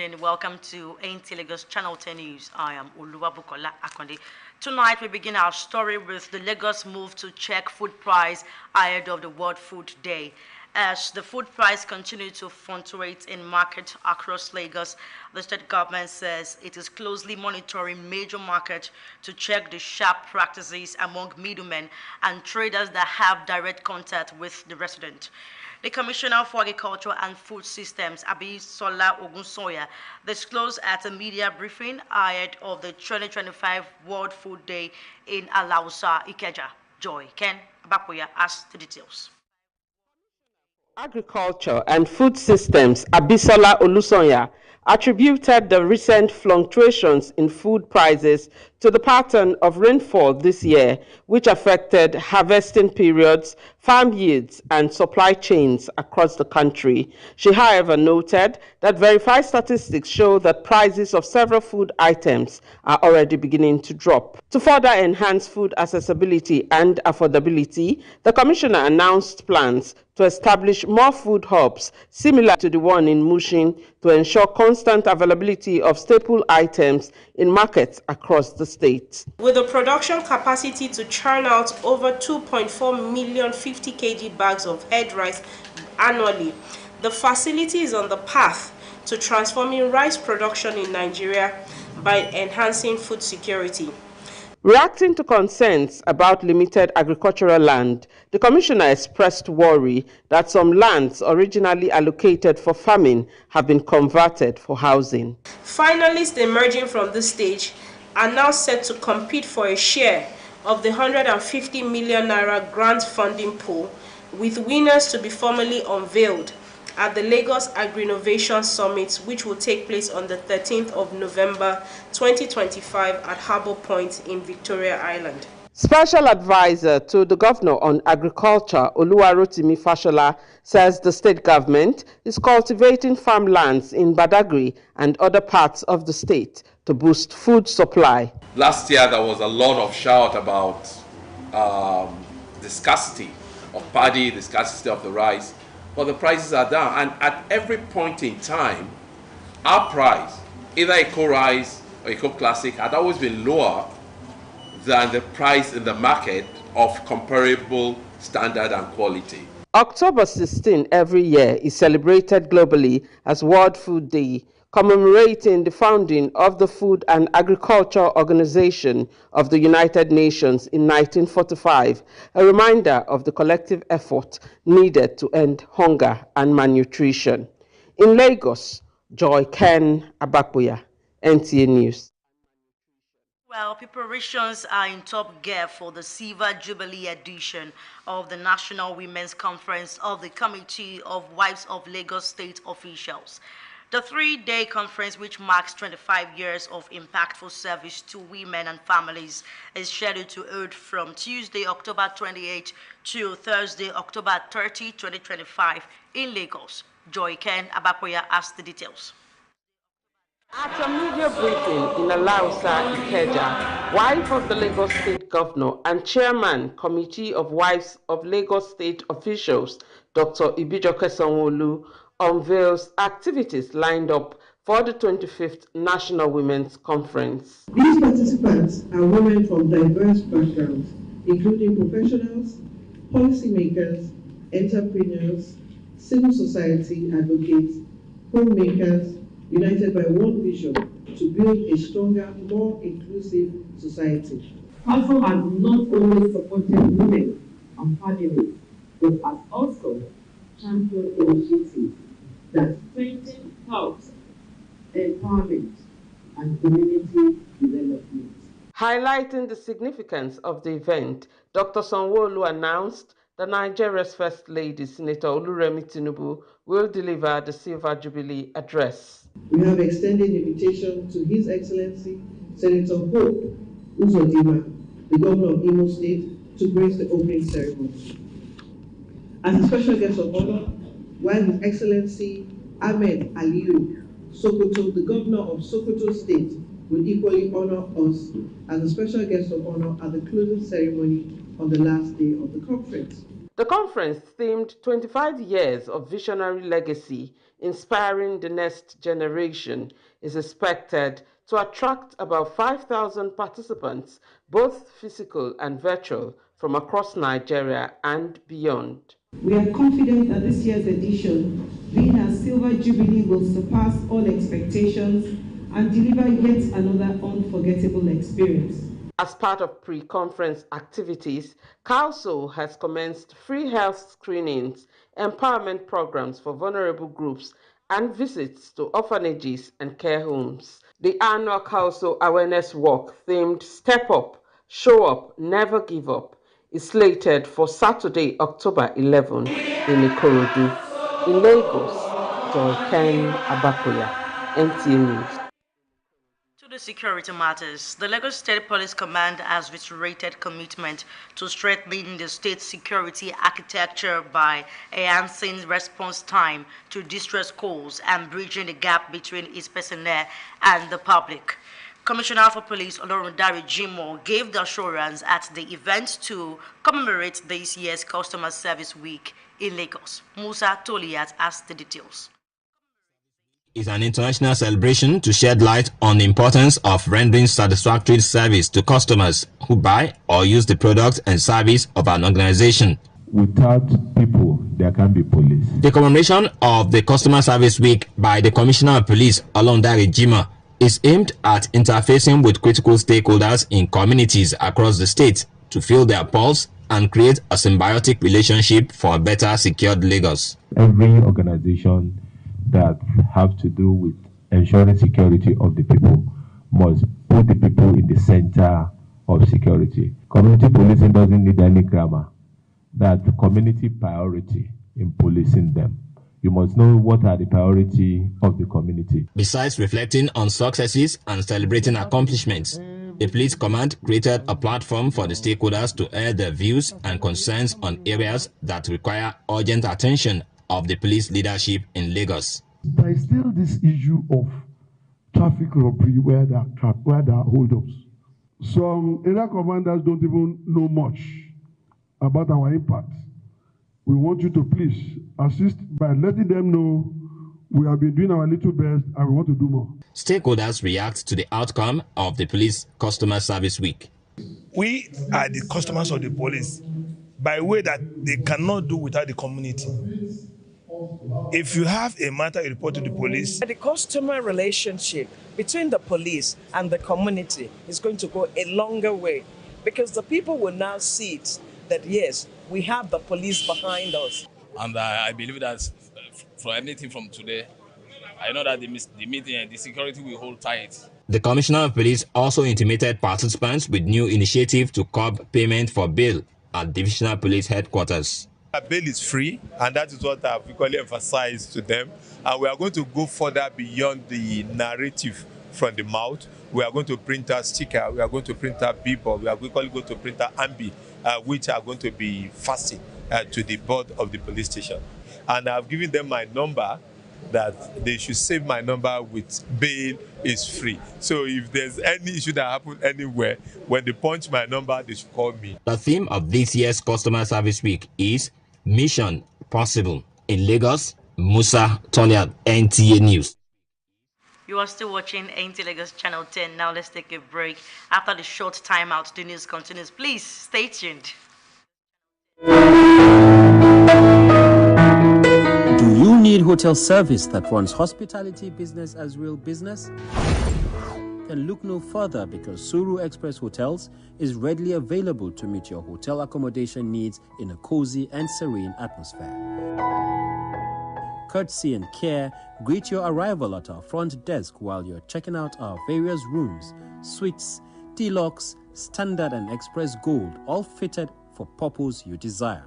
evening. Welcome to Nta Lagos Channel 10 News. I am Oluwabukola Akonde. Tonight we begin our story with the Lagos move to check food price ahead of the World Food Day. As the food price continues to fluctuate in markets across Lagos, the state government says it is closely monitoring major markets to check the sharp practices among middlemen and traders that have direct contact with the resident. The Commissioner for Agriculture and Food Systems, Abisola Ogunsoya, disclosed at a media briefing ahead of the 2025 World Food Day in Alausa, Ikeja. Joy Ken Abapoya has the details. Agriculture and Food Systems, Abisola Olusonya, attributed the recent fluctuations in food prices to the pattern of rainfall this year, which affected harvesting periods, farm yields, and supply chains across the country. She, however, noted that verified statistics show that prices of several food items are already beginning to drop. To further enhance food accessibility and affordability, the Commissioner announced plans to establish more food hubs similar to the one in Mushin to ensure constant availability of staple items in markets across the state. With a production capacity to churn out over 2.4 million 50 kg bags of head rice annually, the facility is on the path to transforming rice production in Nigeria by enhancing food security. Reacting to concerns about limited agricultural land, the Commissioner expressed worry that some lands originally allocated for farming have been converted for housing. Finalists emerging from this stage are now set to compete for a share of the 150 million naira grant funding pool, with winners to be formally unveiled at the Lagos Agri-Innovation Summit, which will take place on the 13th of November 2025 at Harbour Point in Victoria Island. Special advisor to the governor on agriculture, Oluwarotimi Fashola, says the state government is cultivating farmlands in Badagry and other parts of the state to boost food supply. Last year there was a lot of shout about the scarcity of paddy, the scarcity of the rice, but the prices are down, and at every point in time, our price, either Eco Rice or Eco Classic, had always been lower than the price in the market of comparable standard and quality. October 16 every year is celebrated globally as World Food Day, commemorating the founding of the Food and Agriculture Organization of the United Nations in 1945, a reminder of the collective effort needed to end hunger and malnutrition. In Lagos, Joy Ken Abapoya, NTA News. Well, preparations are in top gear for the Silver Jubilee edition of the National Women's Conference of the Committee of Wives of Lagos State Officials. The three-day conference, which marks 25 years of impactful service to women and families, is scheduled to hold from Tuesday, October 28 to Thursday, October 30, 2025 in Lagos. Joy Ken Abapoya has the details. At a media briefing in Alausa, Ikeja, wife of the Lagos State Governor and Chairman, Committee of Wives of Lagos State Officials, Dr. Ibijoke Sanwo-Olu, unveils activities lined up for the 25th National Women's Conference. These participants are women from diverse backgrounds, including professionals, policymakers, entrepreneurs, civil society advocates, homemakers, united by one vision to build a stronger, more inclusive society. CASO has not only supported women and families, but has also championed initiatives that strengthen health, empowerment, and community development. Highlighting the significance of the event, Dr. Sanwo-Olu announced that Nigeria's First Lady, Senator Oluremi Tinubu, will deliver the Silver Jubilee address. We have extended invitation to His Excellency Senator Hope Uzodinma, the Governor of Imo State, to grace the opening ceremony. As a special guest of honor, while His Excellency Ahmed Aliyu Sokoto, the Governor of Sokoto State, will equally honor us as a special guest of honor at the closing ceremony on the last day of the conference. The conference, themed 25 years of visionary legacy, inspiring the next generation, is expected to attract about 5,000 participants, both physical and virtual, from across Nigeria and beyond. We are confident that this year's edition, being our Silver Jubilee, will surpass all expectations and deliver yet another unforgettable experience. As part of pre-conference activities, Council has commenced free health screenings, empowerment programs for vulnerable groups, and visits to orphanages and care homes. The annual Council Awareness Walk, themed Step Up, Show Up, Never Give Up, is slated for Saturday, October 11 in Ikorodu. In Lagos, Joy Abakoya, NTA News. To the security matters, the Lagos State Police Command has reiterated commitment to strengthening the state's security architecture by enhancing response time to distress calls and bridging the gap between its personnel and the public. Commissioner for Police Olorundare Jimoh gave the assurance at the event to commemorate this year's Customer Service Week in Lagos. Musa Toliat has the details. It's an international celebration to shed light on the importance of rendering satisfactory service to customers who buy or use the product and service of an organization. Without people, there can be police. The commemoration of the Customer Service Week by the Commissioner of Police Olorundare Jimoh is aimed at interfacing with critical stakeholders in communities across the state to feel their pulse and create a symbiotic relationship for a better secured Lagos. Every organization that have to do with ensuring security of the people must put the people in the center of security. Community policing doesn't need any grammar. That's community priority in policing them. You must know what are the priority of the community. Besides reflecting on successes and celebrating accomplishments, the Police Command created a platform for the stakeholders to air their views and concerns on areas that require urgent attention of the police leadership in Lagos. There is still this issue of traffic robbery where there are hold-ups. Some area commanders don't even know much about our impact. We want you to please assist by letting them know we have been doing our little best and we want to do more. Stakeholders react to the outcome of the Police Customer Service Week. We are the customers of the police by way that they cannot do without the community. If you have a matter, you report to the police. The customer relationship between the police and the community is going to go a longer way because the people will now see it that yes, we have the police behind us. And I believe that for anything from today, I know that the meeting and the security will hold tight. The Commissioner of Police also intimated participants with new initiative to curb payment for bail at Divisional Police Headquarters. Bail is free, and that is what I've equally emphasized to them. And we are going to go further beyond the narrative from the mouth. We are going to print a sticker, we are going to print a billboard, we are equally going to print an ambi, which are going to be fastened to the board of the police station. And I've given them my number that they should save my number with bail is free. So if there's any issue that happens anywhere, when they punch my number, they should call me. The theme of this year's Customer Service Week is Mission Possible. In Lagos, Musa Toliat, NTA News. You are still watching NTA Lagos Channel 10. Now let's take a break. After the short timeout, the news continues. Please stay tuned. Do you need hotel service that runs hospitality business as real business? Then look no further because Suru Express Hotels is readily available to meet your hotel accommodation needs in a cozy and serene atmosphere. Courtesy and care greet your arrival at our front desk while you're checking out our various rooms, suites, deluxe, standard and express gold, all fitted for purpose you desire.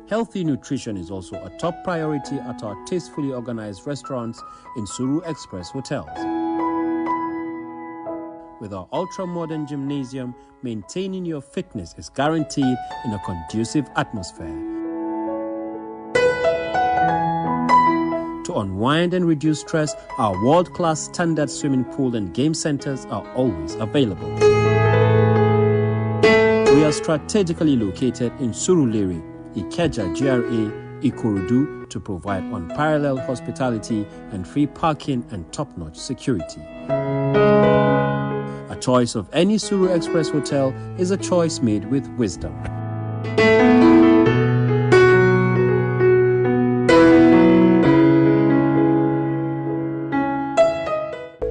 Healthy nutrition is also a top priority at our tastefully organized restaurants in Suru Express Hotels. With our ultra-modern gymnasium, maintaining your fitness is guaranteed in a conducive atmosphere. To unwind and reduce stress, our world-class standard swimming pool and game centers are always available. We are strategically located in Surulere, Ikeja GRA, Ikorodu to provide unparalleled hospitality and free parking and top-notch security. A choice of any Suru Express hotel is a choice made with wisdom.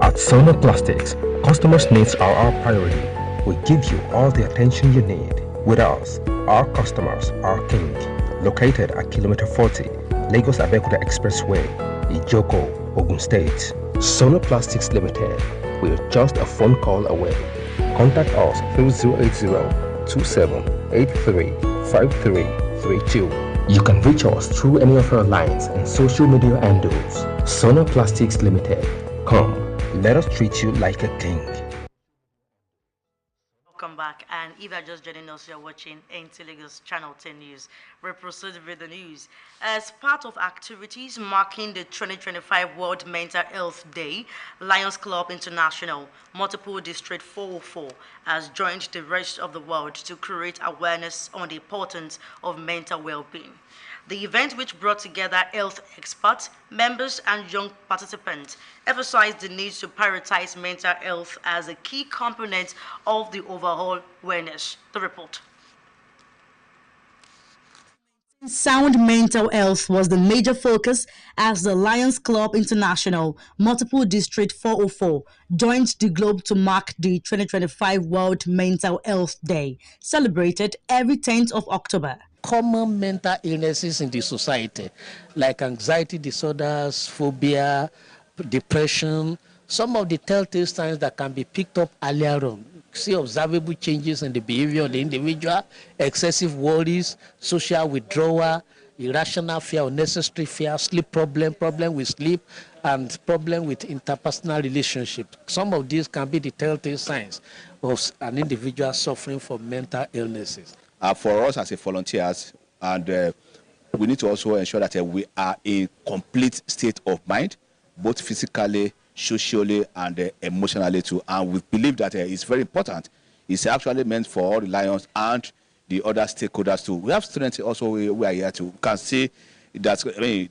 At Sona Plastics, customers' needs are our priority. We give you all the attention you need. With us, our customers are king. Located at kilometer 40, Lagos Abeokuta Expressway, Ijoko, Ogun State. Sona Plastics Limited. We're just a phone call away. Contact us through 080-2783-5332. You can reach us through any of our lines and social media handles. Sona Plastics Limited. Come, let us treat you like a king. Welcome back, and if you're just joining us, you're watching Nta Lagos Channel 10 News. We're proceeding with the news. As part of activities marking the 2025 World Mental Health Day, Lions Club International, Multiple District 404, has joined the rest of the world to create awareness on the importance of mental well-being. The event, which brought together health experts, members, and young participants, emphasized the need to prioritize mental health as a key component of the overall awareness. The report. Sound mental health was the major focus as the Lions Club International, Multiple District 404, joined the globe to mark the 2025 World Mental Health Day, celebrated every 10th of October. Common mental illnesses in the society, like anxiety disorders, phobia, depression, some of the telltale signs that can be picked up earlier on. See observable changes in the behavior of the individual, excessive worries, social withdrawal, irrational fear, unnecessary fear, sleep problem with sleep, and problem with interpersonal relationship. Some of these can be the telltale signs of an individual suffering from mental illnesses. For us as a volunteers, and we need to also ensure that we are in complete state of mind, both physically, socially, and emotionally too. And we believe that it's very important. It's actually meant for all the Lions and the other stakeholders too. We have students also who are here too. You can see that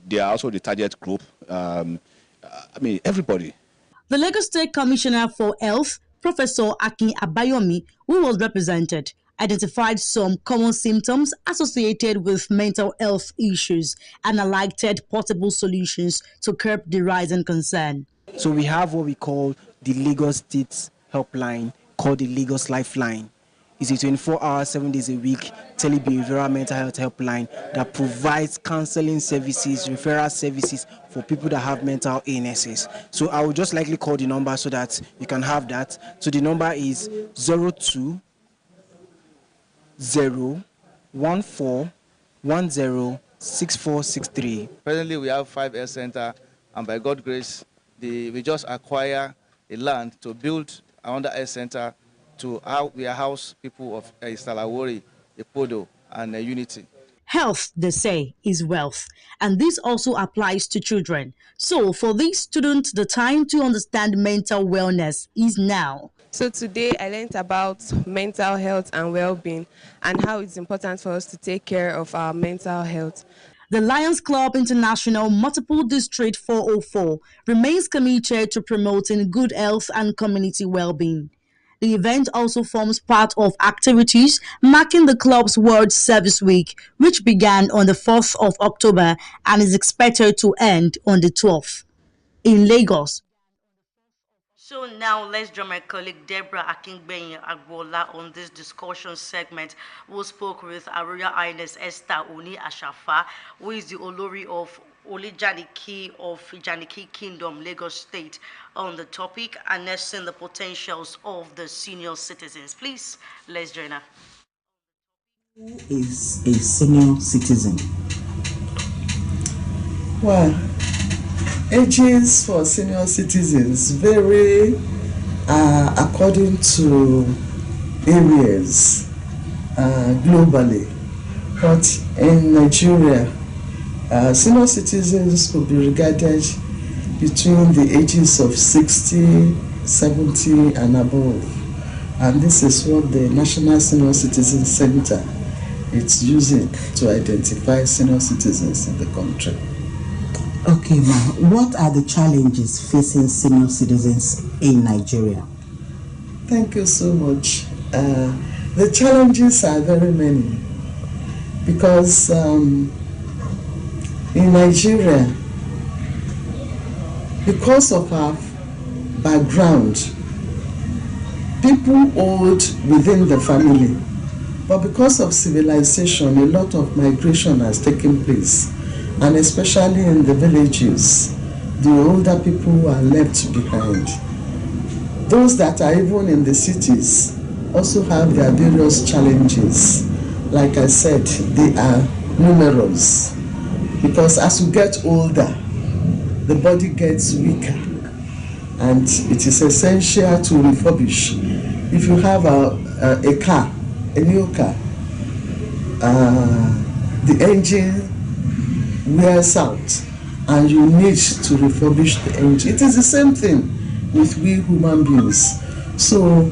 they are also the target group. Everybody. The Lagos State Commissioner for Health, Professor Akin Abayomi, who was represented, identified some common symptoms associated with mental health issues and highlighted possible solutions to curb the rising concern. So we have what we call the Lagos State Helpline, called the Lagos Lifeline. It's a 24-hour, 7 days a week tele-behavioral mental health helpline that provides counseling services, referral services for people that have mental illnesses. So I would just likely call the number so that you can have that. So the number is 02-01410-6463. Presently, we have 5 health centers, and by God's grace, we just acquire a land to build another health center to house people of Salawori, Epodo, and Unity. Health, they say, is wealth, and this also applies to children. So for these students, the time to understand mental wellness is now. So today I learned about mental health and well-being and how it's important for us to take care of our mental health. The Lions Club International Multiple District 404 remains committed to promoting good health and community well-being. The event also forms part of activities marking the club's World Service Week, which began on the 4th of October and is expected to end on the 12th in Lagos. So now let's join my colleague Deborah Akingbenyi Agbola on this discussion segment, who spoke with Her Royal Highness Esther Oni Ashafa, who is the Olori of Olijaniki of Janiki Kingdom, Lagos State, on the topic, harnessing the potentials of the senior citizens. Please, let's join her. Who is a senior citizen? Well, ages for senior citizens vary according to areas globally, but in Nigeria, senior citizens could be regarded between the ages of 60, 70 and above. And this is what the National Senior Citizen Center is using to identify senior citizens in the country. Okay, ma'am. What are the challenges facing senior citizens in Nigeria? Thank you so much. The challenges are very many because in Nigeria, because of our background, people old within the family, but because of civilization, a lot of migration has taken place, and especially in the villages, the older people are left behind. Those that are even in the cities also have their various challenges. Like I said, they are numerous, because as you get older, the body gets weaker, and it is essential to refurbish. If you have a car, a new car, the engine wears out and you need to refurbish the engine. It is the same thing with we human beings. So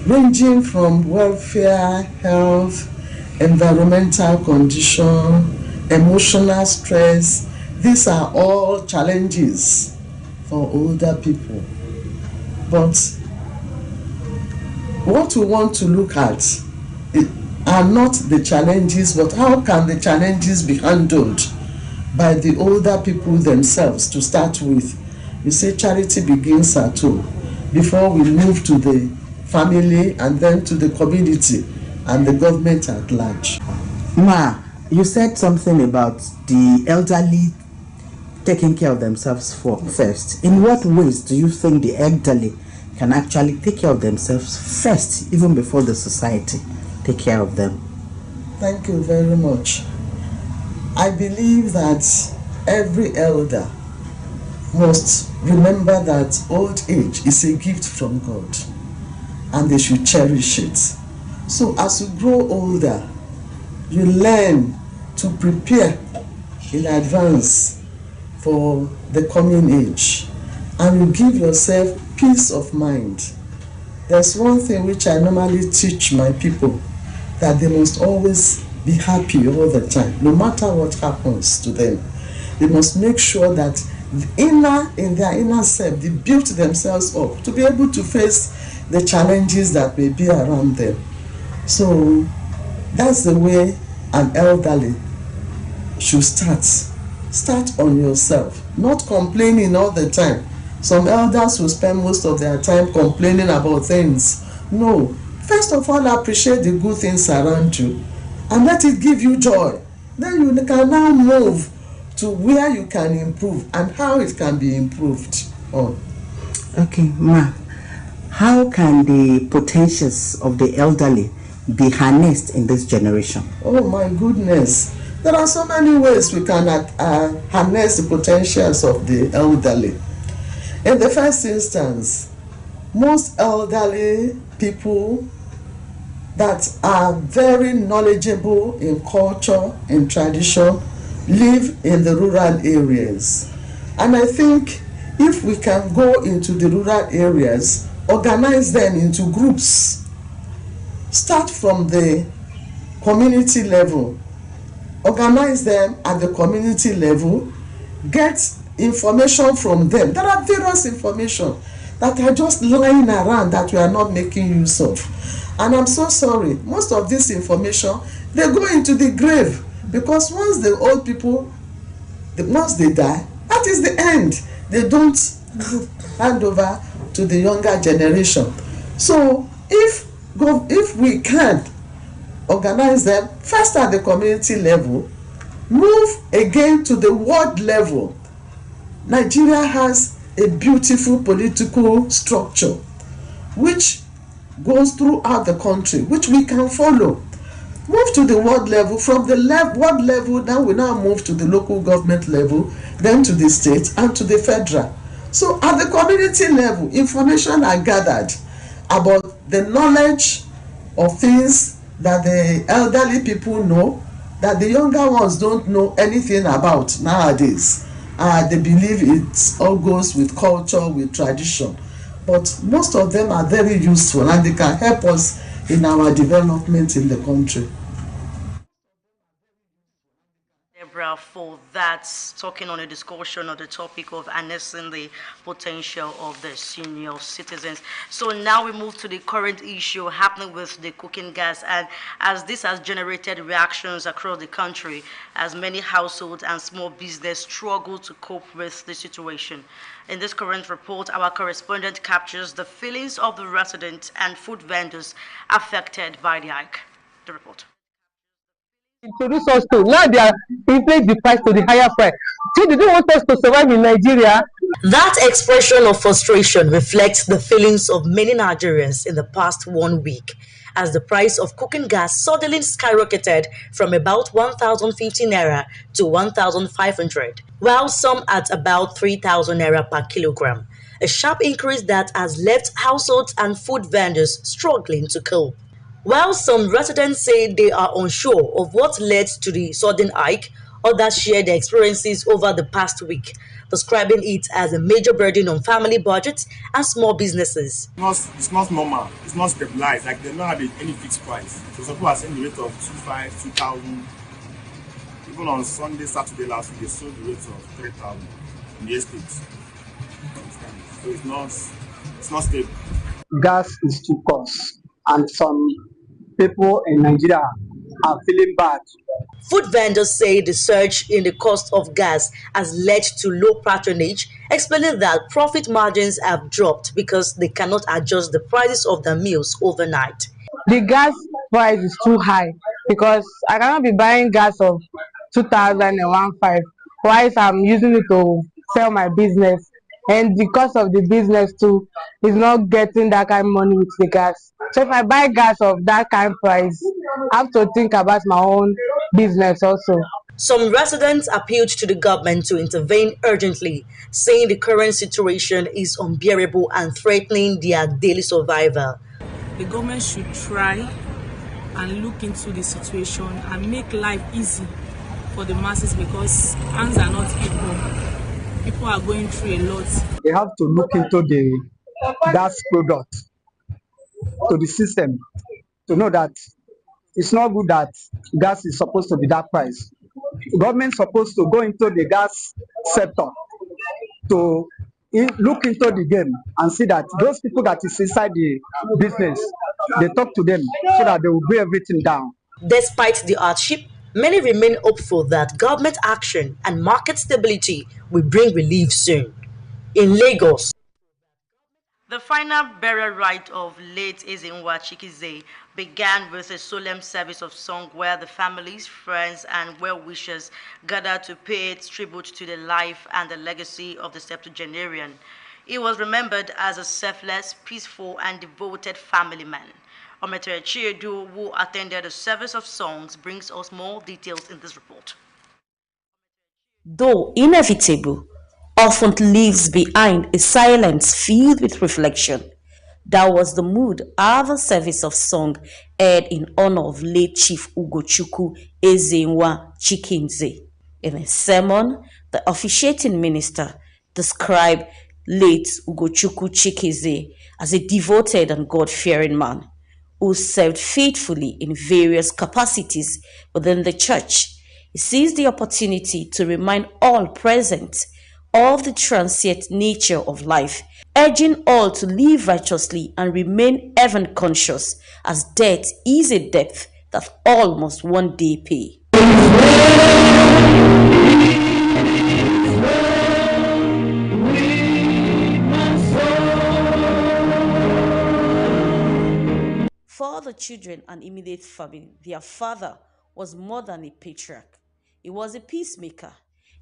ranging from welfare, health, environmental condition, emotional stress, these are all challenges for older people. But what we want to look at are not the challenges, but how can the challenges be handled by the older people themselves to start with. You say charity begins at home before we move to the family and then to the community and the government at large. Ma, you said something about the elderly taking care of themselves first. In what ways do you think the elderly can actually take care of themselves first, even before the society take care of them? Thank you very much. I believe that every elder must remember that old age is a gift from God and they should cherish it. So as you grow older, you learn to prepare in advance for the coming age, and you give yourself peace of mind. There's one thing which I normally teach my people, that they must always be happy all the time, no matter what happens to them. They must make sure that in their inner self, they build themselves up to be able to face the challenges that may be around them. So that's the way an elderly should start. Start on yourself, not complaining all the time. Some elders will spend most of their time complaining about things. No, first of all, appreciate the good things around you and let it give you joy. Then you can now move to where you can improve and how it can be improved on. Okay, Ma, how can the potentials of the elderly be harnessed in this generation? Oh my goodness. There are so many ways we can harness the potentials of the elderly. In the first instance, most elderly people that are very knowledgeable in culture, in tradition, live in the rural areas. And I think if we can go into the rural areas, organize them into groups, start from the community level, organize them at the community level, get information from them. There are various information that are just lying around that we are not making use of. And I'm so sorry, most of this information, they go into the grave, because once the old people, once they die, that is the end. They don't hand over to the younger generation. So if we can organize them first at the community level, move again to the world level. Nigeria has a beautiful political structure which goes throughout the country, which we can follow. Move to the world level. From the world level, then we now move to the local government level, then to the state and to the federal. So at the community level, information are gathered about the knowledge of things that the elderly people know, that the younger ones don't know anything about nowadays. They believe it all goes with culture, with tradition. but most of them are very useful and they can help us in our development in the country. Deborah, for that, talking on a discussion on the topic of harnessing the potential of the senior citizens. So now we move to the current issue happening with the cooking gas, and as this has generated reactions across the country, as many households and small business struggle to cope with the situation. In this current report, our correspondent captures the feelings of the residents and food vendors affected by the hike. The report. Introduce us to now they are inflate the price to the higher price. So they don't want us to survive in Nigeria. That expression of frustration reflects the feelings of many Nigerians in the past 1 week, as the price of cooking gas suddenly skyrocketed from about 1,050 naira to 1,500, while some at about 3,000 naira per kilogram. A sharp increase that has left households and food vendors struggling to cope. While some residents say they are unsure of what led to the sudden hike, others share their experiences over the past week, describing it as a major burden on family budgets and small businesses. It's not normal. It's not stabilized. Like they don't have any fixed price. So some people are selling the rate of 2,500, 2,000. Even on Sunday, Saturday last week, they sold the rate of 3,000 in the estates. So it's not stable. Gas is too cost, and some people in Nigeria are feeling bad. Food vendors say the surge in the cost of gas has led to low patronage, explaining that profit margins have dropped because they cannot adjust the prices of their meals overnight. The gas price is too high because I cannot be buying gas of 2,015 whilst I'm using it to sell my business, and the cost of the business too is not getting that kind of money with the gas. So if I buy gas of that kind of price, I have to think about my own business also. Some residents appealed to the government to intervene urgently, saying the current situation is unbearable and threatening their daily survival. The government should try and look into the situation and make life easy for the masses, because hands are not equal. People are going through a lot. They have to look into the gas product, to the system, to know that it's not good that gas is supposed to be that price. The government is supposed to go into the gas sector to look into the game and see that those people that is inside the business, they talk to them so that they will bring everything down. Despite the hardship, many remain hopeful that government action and market stability will bring relief soon. In Lagos, the final burial rite of late Nta Ch10 began with a solemn service of song where the families, friends, and well-wishers gathered to pay tribute to the life and the legacy of the septuagenarian. He was remembered as a selfless, peaceful, and devoted family man. Nta Ch10, who attended a service of songs, brings us more details in this report. Though inevitable, often leaves behind a silence filled with reflection. That was the mood of a service of song held in honor of late Chief Ugochukwu Nta Ch10. In a sermon, the officiating minister described late Ugochukwu Ch10 as a devoted and God-fearing man who served faithfully in various capacities within the church. He seized the opportunity to remind all present of the transient nature of life, urging all to live righteously and remain heaven conscious, as death is a debt that all must one day pay. For the children and immediate family, their father was more than a patriarch. He was a peacemaker,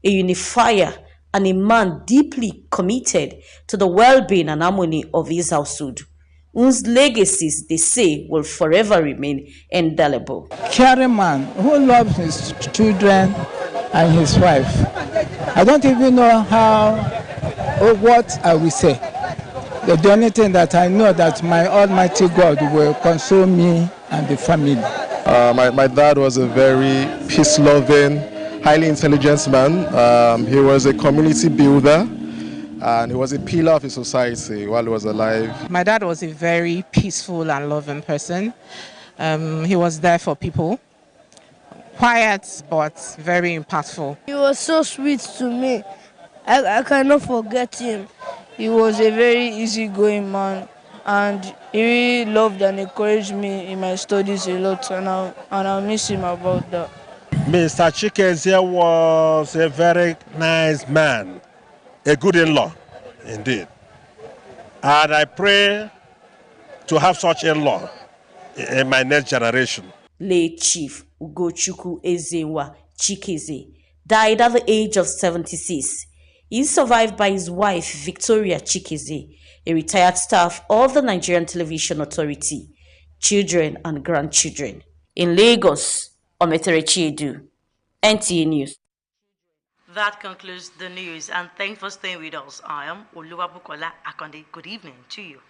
a unifier, and a man deeply committed to the well-being and harmony of his household, whose legacies, they say, will forever remain indelible. Caring man who loves his children and his wife. I don't even know how or what I will say. The only thing that I know that my Almighty God will console me and the family. My dad was a very peace-loving, highly intelligent man. He was a community builder. and he was a pillar of his society while he was alive. My dad was a very peaceful and loving person. He was there for people. Quiet, but very impactful. He was so sweet to me. I cannot forget him. He was a very easygoing man, and he really loved and encouraged me in my studies a lot, and I miss him about that. Mr. Ch10 was a very nice man, a good in-law, indeed. And I pray to have such in-law in my next generation. Late Chief Ugochukwu Ezenwa Chikeze died at the age of 76. He is survived by his wife, Victoria Chikeze, a retired staff of the Nigerian Television Authority, children and grandchildren. In Lagos, Nta Ch10, NTA News. That concludes the news, and thanks for staying with us. I am Oluwabukola Akonde. Good evening to you.